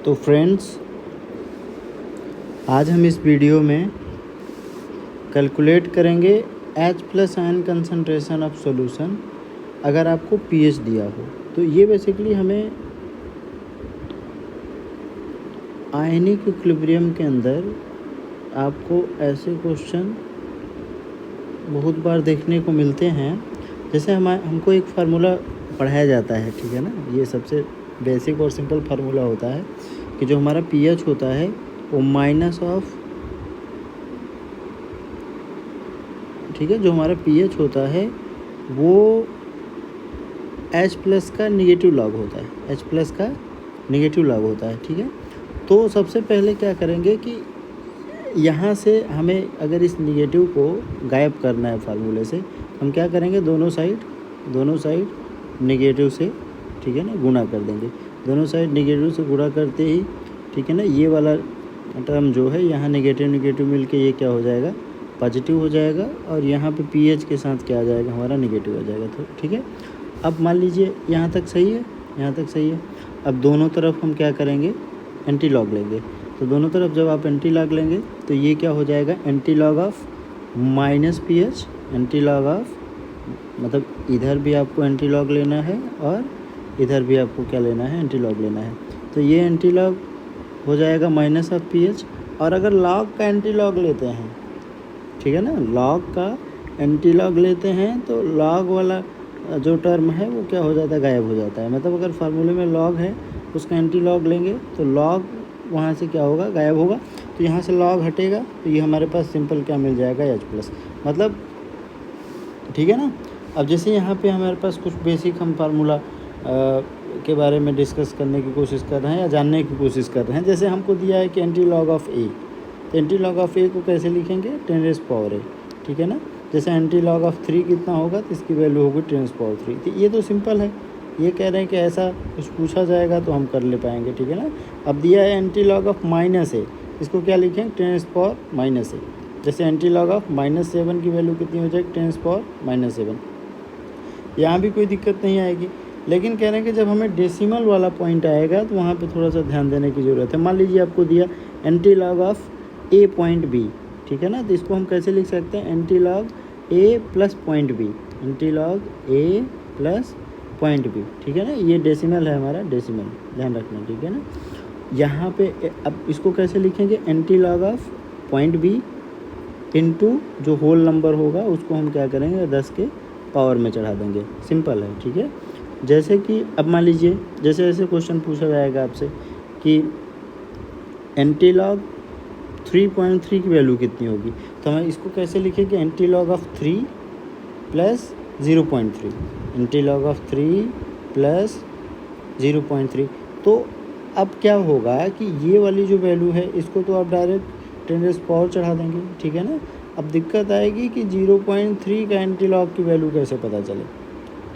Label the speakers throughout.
Speaker 1: तो फ्रेंड्स, आज हम इस वीडियो में कैलकुलेट करेंगे H plus ion concentration of solution अगर आपको pH दिया हो। तो ये बेसिकली हमें आयनिक इक्विलिब्रियम के अंदर आपको ऐसे क्वेश्चन बहुत बार देखने को मिलते हैं। जैसे हमको एक फार्मूला पढ़ाया जाता है, ठीक है ना। ये सबसे बेसिक और सिंपल फार्मूला होता है कि जो हमारा pH होता है वो माइनस ऑफ, ठीक है, जो हमारा pH होता है वो H प्लस का निगेटिव लॉग होता है, H प्लस का निगेटिव लॉग होता है, ठीक है। तो सबसे पहले क्या करेंगे कि यहाँ से हमें अगर इस निगेटिव को गायब करना है फार्मूले से, हम क्या करेंगे, दोनों साइड निगेटिव से, ठीक है ना, गुणा कर देंगे। दोनों साइड निगेटिव से गुणा करते ही, ठीक है ना, ये वाला टर्म जो है यहाँ निगेटिव मिलके ये क्या हो जाएगा, पॉजिटिव हो जाएगा। और यहाँ पे pH के साथ क्या आ जाएगा, हमारा निगेटिव आ जाएगा। तो ठीक है, अब मान लीजिए यहाँ तक सही है, यहाँ तक सही है। अब दोनों तरफ हम क्या करेंगे, एंटी लॉग लेंगे। तो दोनों तरफ जब आप एंटी लॉग लेंगे तो ये क्या हो जाएगा, anti log of minus pH, anti log of, मतलब इधर भी आपको एंटी लॉग लेना है और इधर भी आपको क्या लेना है, एंटी लॉग लेना है। तो ये एंटी लॉग हो जाएगा माइनस ऑफ pH। और अगर लॉग का एंटी लॉग लेते हैं, ठीक है ना, लॉग का एंटी लॉग लेते हैं तो लॉग वाला जो टर्म है वो क्या हो जाता है, गायब हो जाता है। मतलब अगर फार्मूले में लॉग है उसका एंटी लॉग लेंगे तो लॉग वहाँ से क्या होगा, गायब होगा। तो यहाँ से लॉग हटेगा तो ये हमारे पास सिंपल क्या मिल जाएगा, H प्लस, मतलब ठीक है ना। अब जैसे यहाँ पे हमारे पास कुछ बेसिक हम फार्मूला के बारे में डिस्कस करने की कोशिश कर रहे हैं या जानने की कोशिश कर रहे हैं। जैसे हमको दिया है कि एंटी लॉग ऑफ A, तो एंटी लॉग ऑफ A को कैसे लिखेंगे, 10⁻⁴, ठीक है ना। जैसे एंटी लॉग ऑफ 3 कितना होगा तो इसकी वैल्यू होगी 10⁻3। तो ये तो सिंपल है, ये कह रहे हैं कि ऐसा कुछ पूछा जाएगा तो हम कर ले पाएंगे, ठीक है ना। अब दिया है एंटी लॉग ऑफ -A, इसको क्या लिखें, 10⁻⁻⁴। जैसे एंटी लॉग ऑफ -7 की वैल्यू कितनी हो जाएगी, 10⁻⁻7। यहाँ भी कोई दिक्कत नहीं आएगी। लेकिन कह रहे हैं कि जब हमें डेसिमल वाला पॉइंट आएगा तो वहाँ पे थोड़ा सा ध्यान देने की ज़रूरत है। मान लीजिए आपको दिया anti log of A point B, ठीक है ना। तो इसको हम कैसे लिख सकते हैं, anti log A plus point B, anti log A plus point B, ठीक है ना। ये डेसिमल है हमारा, डेसिमल ध्यान रखना, ठीक है ना। यहाँ पे अब इसको कैसे लिखेंगे, anti log of point B into जो होल नंबर होगा उसको हम क्या करेंगे, 10 के पावर में चढ़ा देंगे। सिंपल है, ठीक है। जैसे कि अब मान लीजिए जैसे ऐसे क्वेश्चन पूछा जाएगा आपसे कि एंटी लॉग 3.3 की वैल्यू कितनी होगी, तो हमें इसको कैसे लिखें कि anti log of 3 plus 0.3, anti log of 3 plus 0.3। तो अब क्या होगा कि ये वाली जो वैल्यू है इसको तो आप डायरेक्ट 10⁻⁴ चढ़ा देंगे, ठीक है ना। अब दिक्कत आएगी कि 0.3 का एंटी लॉग की वैल्यू कैसे पता चले,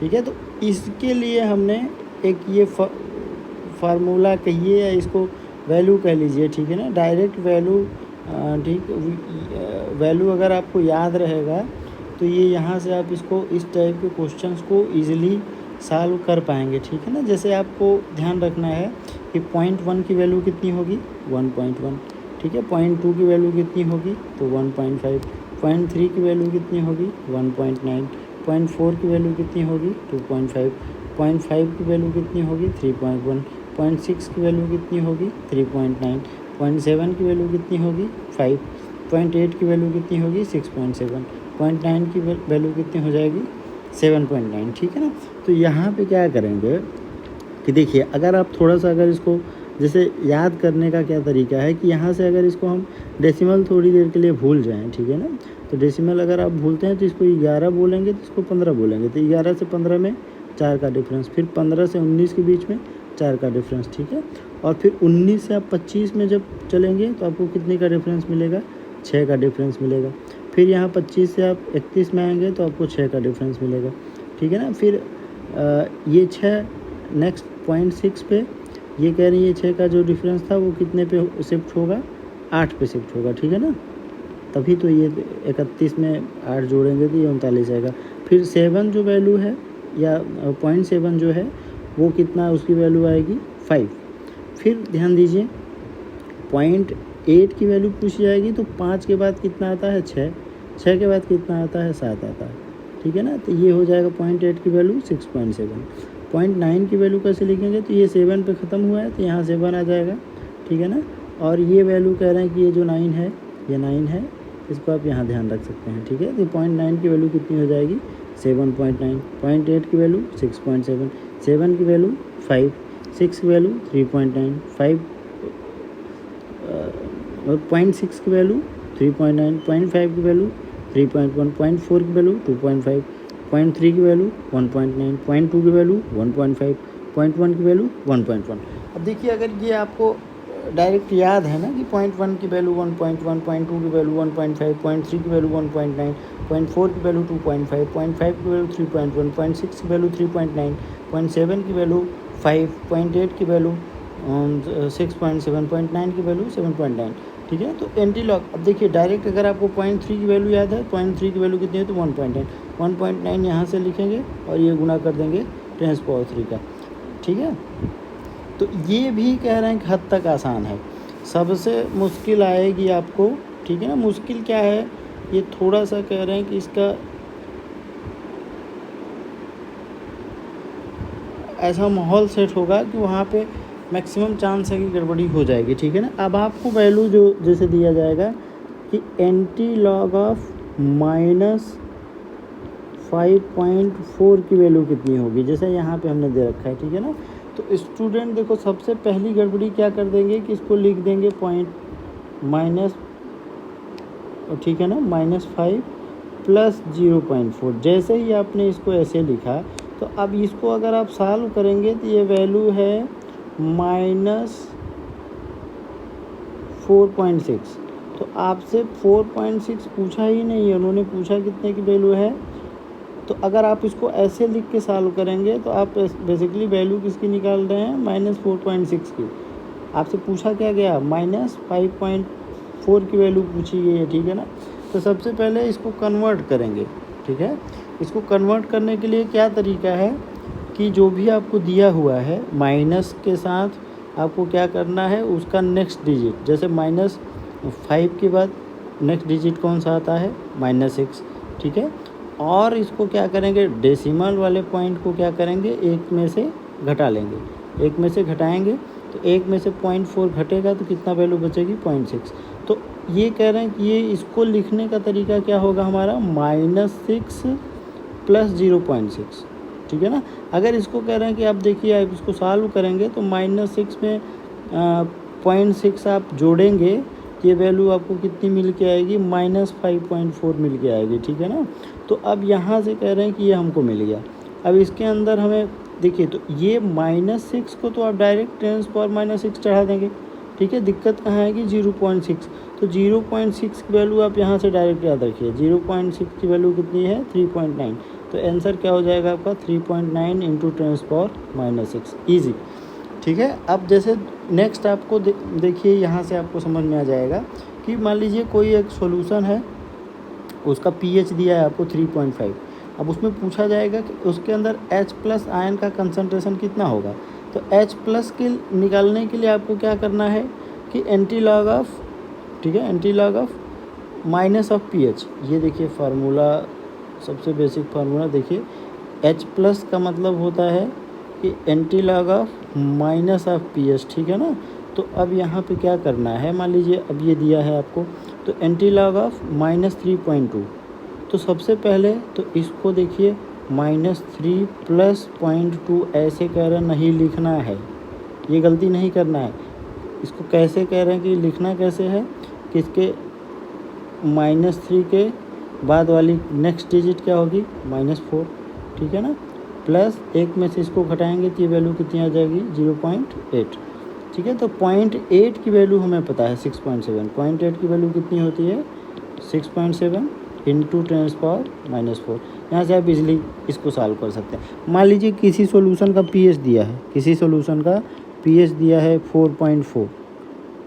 Speaker 1: ठीक है। तो इसके लिए हमने एक ये फार्मूला कहिए या इसको वैल्यू कह लीजिए, ठीक है ना, डायरेक्ट वैल्यू, ठीक, वैल्यू अगर आपको याद रहेगा तो ये यहाँ से आप इसको इस टाइप के क्वेश्चंस को इजीली सॉल्व कर पाएंगे, ठीक है ना। जैसे आपको ध्यान रखना है कि 0.1 की वैल्यू कितनी होगी, 1.1, ठीक है। 0.2 की वैल्यू कितनी होगी तो 1.5, 0.3 की वैल्यू कितनी होगी 1.9, 0.4 की वैल्यू कितनी होगी 2.5, 0.5 की वैल्यू कितनी होगी 3.1, 0.6 की वैल्यू कितनी होगी 3.9, 0.7 की वैल्यू कितनी होगी 5, 0.8 की वैल्यू कितनी होगी 6.7, 0.9 की वैल्यू कितनी हो जाएगी 7.9, ठीक है ना। तो यहाँ पे क्या करेंगे कि देखिए, अगर आप थोड़ा सा अगर इसको जैसे याद करने का क्या तरीका है कि यहाँ से अगर इसको हम डेसिमल थोड़ी देर के लिए भूल जाएं, ठीक है ना। तो डेसिमल अगर आप भूलते हैं तो इसको 11 बोलेंगे तो इसको 15 बोलेंगे। तो 11 से 15 में 4 का डिफरेंस, फिर 15 से 19 के बीच में 4 का डिफरेंस, ठीक है। और फिर 19 से आप 25 में जब चलेंगे तो आपको कितने का डिफरेंस मिलेगा, 6 का डिफरेंस मिलेगा। फिर यहाँ 25 से आप 31 में आएंगे तो आपको 6 का डिफरेंस मिलेगा, ठीक है ना। फिर ये 6 नेक्स्ट 0.6 पे ये कह रही है 6 का जो डिफरेंस था वो कितने पे शिफ्ट होगा, 8 पे शिफ्ट होगा, ठीक है ना। तभी तो ये 31 में 8 जोड़ेंगे तो ये 39 आएगा। फिर 7 जो वैल्यू है या 0.7 जो है वो कितना, उसकी वैल्यू आएगी 5। फिर ध्यान दीजिए 0.8 की वैल्यू पूछी जाएगी तो 5 के बाद कितना आता है 6, 6 के बाद कितना आता है 7 आता है, ठीक है ना। तो ये हो जाएगा 0.8 की वैल्यू 6.7। 0.9 की वैल्यू कैसे लिखेंगे, तो ये 7 पे ख़त्म हुआ है तो यहाँ 7 आ जाएगा, ठीक है ना। और ये वैल्यू कह रहे हैं कि ये जो 9 है ये 9 है, इसको आप यहाँ ध्यान रख सकते हैं, ठीक है। तो 0.9 की वैल्यू कितनी हो जाएगी 7.9, 0.8 की वैल्यू 6.7, 7 की वैल्यू 5, 6 की वैल्यू 3.9, 5 0.6 की वैल्यू 3.9, 0.5 की वैल्यू 3.1, 0.4 की वैल्यू 2.5, 0.3 की वैल्यू 1.9, 0.2 की वैल्यू 1.5, 0.1 की वैल्यू 1.1। अब देखिए अगर ये आपको डायरेक्ट याद है ना कि 0.1 की वैल्यू 1.1, 0.2 की वैल्यू 1.5, 0.3 की वैल्यू 1.9, 0.4 की वैल्यू 2.5, 0.5 की वैल्यू 3.1, 0.6 की वैल्यू 3.9, 0.7 की वैल्यू 5, 0.8 की वैल्यू 6.7, 0.9 की वैल्यू 7.9, ठीक है। तो एंटी लॉग, अब देखिए डायरेक्ट अगर आपको 0.3 की वैल्यू याद है, 0.3 की वैल्यू कितनी है तो 1.9, 1.9 यहाँ से लिखेंगे और ये गुना कर देंगे 10⁻³ का, ठीक है। तो ये भी कह रहे हैं कि हद तक आसान है, सबसे मुश्किल आएगी आपको, ठीक है ना। मुश्किल क्या है, ये थोड़ा सा कह रहे हैं कि इसका ऐसा माहौल सेट होगा कि वहाँ पे मैक्सिमम चांस है कि गड़बड़ी हो जाएगी, ठीक है ना। अब आपको वैल्यू जो जैसे दिया जाएगा कि एंटी लॉग ऑफ -5.4 की वैल्यू कितनी होगी, जैसे यहाँ पे हमने दे रखा है, ठीक है ना। तो स्टूडेंट देखो सबसे पहली गड़बड़ी क्या कर देंगे कि इसको लिख देंगे ठीक है ना -5 + 0.4। जैसे ही आपने इसको ऐसे लिखा तो अब इसको अगर आप सॉल्व करेंगे तो ये वैल्यू है -4.6। तो आपसे 4.6 पूछा ही नहीं है, उन्होंने पूछा कितने की वैल्यू है। तो अगर आप इसको ऐसे लिख के सॉल्व करेंगे तो आप बेसिकली वैल्यू किसकी निकाल रहे हैं -4.6 की। आपसे पूछा क्या गया -5.4 की वैल्यू पूछी गई है, ठीक है ना। तो सबसे पहले इसको कन्वर्ट करेंगे, ठीक है। इसको कन्वर्ट करने के लिए क्या तरीका है कि जो भी आपको दिया हुआ है माइनस के साथ आपको क्या करना है उसका नेक्स्ट डिजिट, जैसे -5 के बाद नेक्स्ट डिजिट कौन सा आता है -6, ठीक है। और इसको क्या करेंगे डेसिमल वाले पॉइंट को क्या करेंगे एक में से घटा लेंगे, एक में से घटाएंगे तो एक में से 0.4 घटेगा तो कितना वैल्यू बचेगी 0.6। तो ये कह रहे हैं कि ये इसको लिखने का तरीका क्या होगा हमारा -6 + 0.6, ठीक है ना। अगर इसको कह रहे हैं कि आप देखिए आप इसको सॉल्व करेंगे तो -6 में 0.6 आप जोड़ेंगे, ये वैल्यू आपको कितनी मिल के आएगी -5.4 मिल के आएगी, ठीक है ना। तो अब यहाँ से कह रहे हैं कि ये हमको मिल गया। अब इसके अंदर हमें देखिए तो ये -6 को तो आप डायरेक्ट 10⁻⁻6 चढ़ा देंगे, ठीक है। दिक्कत कहाँ आएगी 0.6, तो 0.6 की वैल्यू आप यहाँ से डायरेक्ट याद रखिए। 0.6 की वैल्यू कितनी है 3.9, तो आंसर क्या हो जाएगा आपका 3.9 × 10⁻⁻6 ईजी, ठीक है। अब जैसे नेक्स्ट आपको देखिए यहाँ से आपको समझ में आ जाएगा कि मान लीजिए कोई एक सॉल्यूशन है, उसका pH दिया है आपको 3.5। अब उसमें पूछा जाएगा कि उसके अंदर H+ आयन का कंसंट्रेशन कितना होगा। तो H+ के निकालने के लिए आपको क्या करना है कि एंटी लॉग ऑफ, ठीक है, एंटी लॉग ऑफ -pH। ये देखिए फार्मूला, सबसे बेसिक फार्मूला देखिए, H+ का मतलब होता है कि एंटी लॉग ऑफ -pH, ठीक है ना। तो अब यहाँ पे क्या करना है, मान लीजिए अब ये दिया है आपको, तो एंटी लॉग ऑफ -3.2। तो सबसे पहले तो इसको देखिए -3 + 0.2 ऐसे कह रहे नहीं लिखना है, ये गलती नहीं करना है। इसको कैसे कह रहे हैं कि लिखना कैसे है कि इसके -3 के बाद वाली नेक्स्ट डिजिट क्या होगी -4, ठीक है ना। प्लस एक में से इसको घटाएंगे तो ये वैल्यू कितनी आ जाएगी 0.8, ठीक है। तो 0.8 की वैल्यू हमें पता है 6.7, 0.8 की वैल्यू कितनी होती है 6.7 × 10⁻⁻4। यहाँ से आप इजली इसको सॉल्व कर सकते हैं। मान लीजिए किसी सॉल्यूशन का pH दिया है, किसी सॉल्यूशन का pH दिया है 4.4,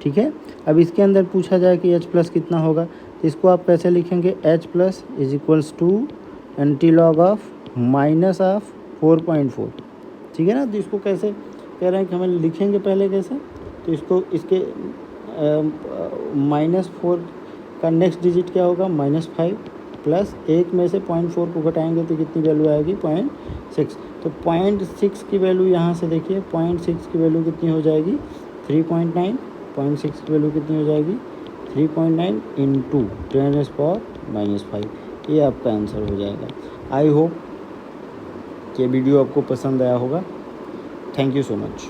Speaker 1: ठीक है। अब इसके अंदर पूछा जाए कि H+ कितना होगा, तो इसको आप कैसे लिखेंगे H+ = एंटी लॉग ऑफ -4.4, ठीक है ना। तो इसको कैसे कह रहे हैं कि हमें लिखेंगे पहले कैसे, तो इसको इसके -4 का नेक्स्ट डिजिट क्या होगा, -5 प्लस 1 में से 0.4 को घटाएंगे तो कितनी वैल्यू आएगी, 0.6। तो 0.6 की वैल्यू यहाँ से देखिए, 0.6 की वैल्यू कितनी हो जाएगी, 3.9। 0.6 की वैल्यू कितनी हो जाएगी, 3.9 इंटू 10⁻⁻5। ये आपका आंसर हो जाएगा। आई होप कि वीडियो आपको पसंद आया होगा। Thank you so much.